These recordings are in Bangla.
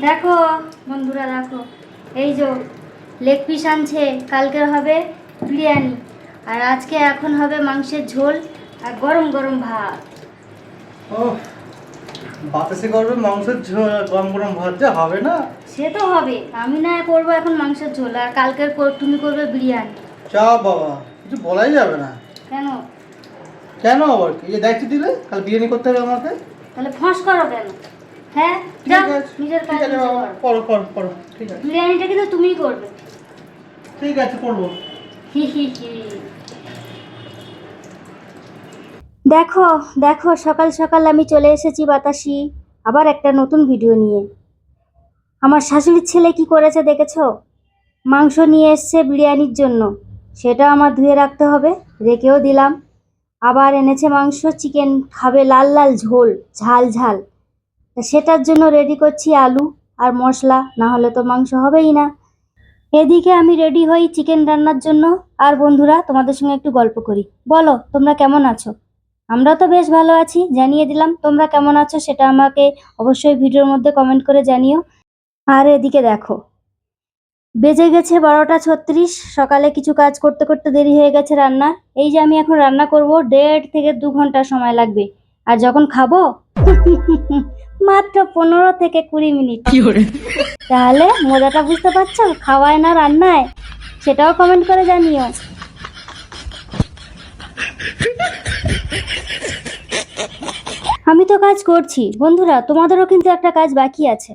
দেখো বন্ধুরা, দেখো এই যে লেগ পিস আনছে, কালকের হবে বিরিয়ানি, আর আজকে এখন হবে মাংসের ঝোল আর গরম গরম ভাত। ও বাতাসে করবে মাংসের ঝোল, গরম গরম ভাত যা হবে না। সে তো হবে, আমি না করবো এখন মাংসের ঝোল, আর কালকের তুমি করবে বিরিয়ানি। চা বাবা, কিছু বলাই যাবে না। কেন? কেন আবার কি? এই দায়িত্ব দিলে কাল বিরিয়ানি করতে হবে আমাকে। তাহলে ফাঁস করো কেন? হ্যাঁ, ঠিক যাও আছে, নিজের কাজ ঠিক আছে নিজে বাবা, করো। করো করো করো, ঠিক আছে বিরিয়ানিটা কিন্তু তুমিই করবে। ঠিক আছে করবো। হি হি হি। দেখো দেখো, সকাল সকাল আমি চলে এসেছি বাতাসি আবার একটা নতুন ভিডিও নিয়ে। আমার শাশুড়ির ছেলে কি করেছে দেখেছো? মাংস নিয়ে এসছে বিরিয়ানির জন্য, সেটা আমার ধুয়ে রাখতে হবে, রেখেও দিলাম। আবার এনেছে মাংস, চিকেন খাবে, লাল লাল ঝোল, ঝাল ঝাল। তা সেটার জন্য রেডি করছি আলু আর মশলা, না হলে তো মাংস হবেই না। এদিকে আমি রেডি হই চিকেন রান্নার জন্য। আর বন্ধুরা, তোমাদের সঙ্গে একটু গল্প করি। বলো তোমরা কেমন আছো? আমরা তো বেশ ভালো আছি, জানিয়ে দিলাম। তোমরা কেমন আছো সেটা আমাকে অবশ্যই ভিডিওর মধ্যে কমেন্ট করে জানিও। আর এদিকে দেখো, বেজে গেছে 12টা 36। সকালে কিছু কাজ করতে করতে দেরি হয়ে গেছে রান্নার। এই যে আমি এখন রান্না করব, 1.5 থেকে 2 ঘন্টা সময় লাগবে। আর যখন খাবো মাত্র 15 থেকে 20 মিনিট। তাহলে মজাটা বুঝতে পারছো খাওয়ায় না রান্নায়? সেটাও কমেন্ট করে জানিও। আমি তো কাজ করছি বন্ধুরা, তোমাদেরও কিন্তু একটা কাজ বাকি আছে।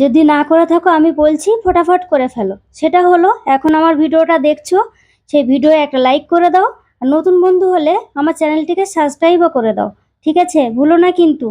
যদি না করে থাকো আমি বলছি ফটাফট করে ফেলো। সেটা হলো, এখন আমার ভিডিওটা দেখছো, সেই ভিডিও একটা লাইক করে দাও। আর নতুন বন্ধু হলে আমার চ্যানেলটিকে সাবস্ক্রাইবও করে দাও, ঠিক আছে? ভুলো না কিন্তু।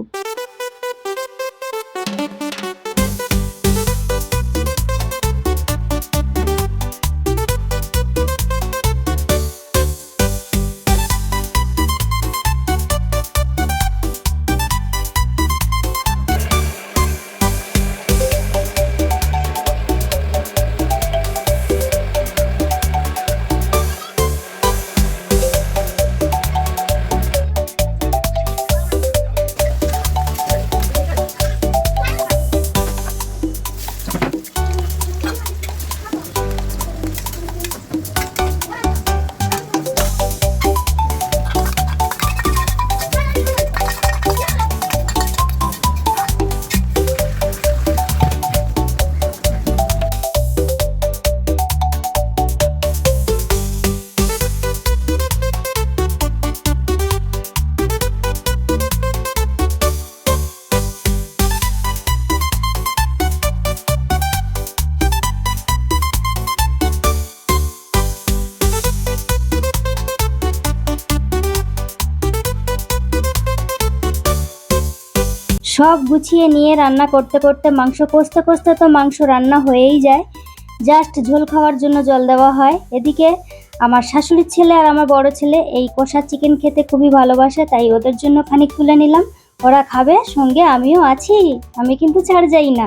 সব গুছিয়ে নিয়ে রান্না করতে করতে, মাংস কষতে কষতে তো মাংস রান্না হয়েই যায়। জাস্ট ঝোল খাওয়ার জন্য জল দেওয়া হয়। এদিকে আমার শাশুড়ির ছেলে আর আমার বড় ছেলে এই কষা চিকেন খেতে খুবই ভালোবাসে, তাই ওদের জন্য খানিক তুলে নিলাম। ওরা খাবে, সঙ্গে আমিও আছি। আমি কিন্তু ছাড় যাই না,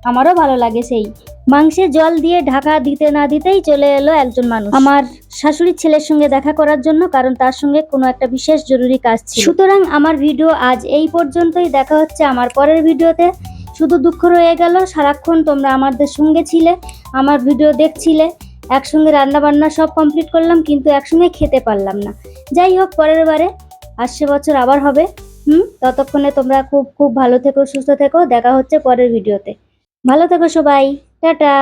আমারও ভালো লাগে। সেই মাংসে জল দিয়ে ঢাকা দিতে না দিতেই চলে এলো একজন মানুষ আমার শাশুড়ির ছেলের সঙ্গে দেখা করার জন্য, কারণ তার সঙ্গে কোনো একটা বিশেষ জরুরি কাজ ছিল। সুতরাং আমার ভিডিও আজ এই পর্যন্তই। দেখা হচ্ছে আমার পরের ভিডিওতে। শুধু দুঃখ রয়ে গেল, সারাক্ষণ তোমরা আমাদের সঙ্গে ছিলে, আমার ভিডিও দেখছিলে, একসঙ্গে রান্না বান্না সব কমপ্লিট করলাম, কিন্তু একসঙ্গে খেতে পারলাম না। যাই হোক, পরের বারে আসছে বছর আবার হবে। ততক্ষণে তোমরা খুব খুব ভালো থেকো, সুস্থ থেকো। দেখা হচ্ছে পরের ভিডিওতে। ভালো থেকো সবাই, টাটা।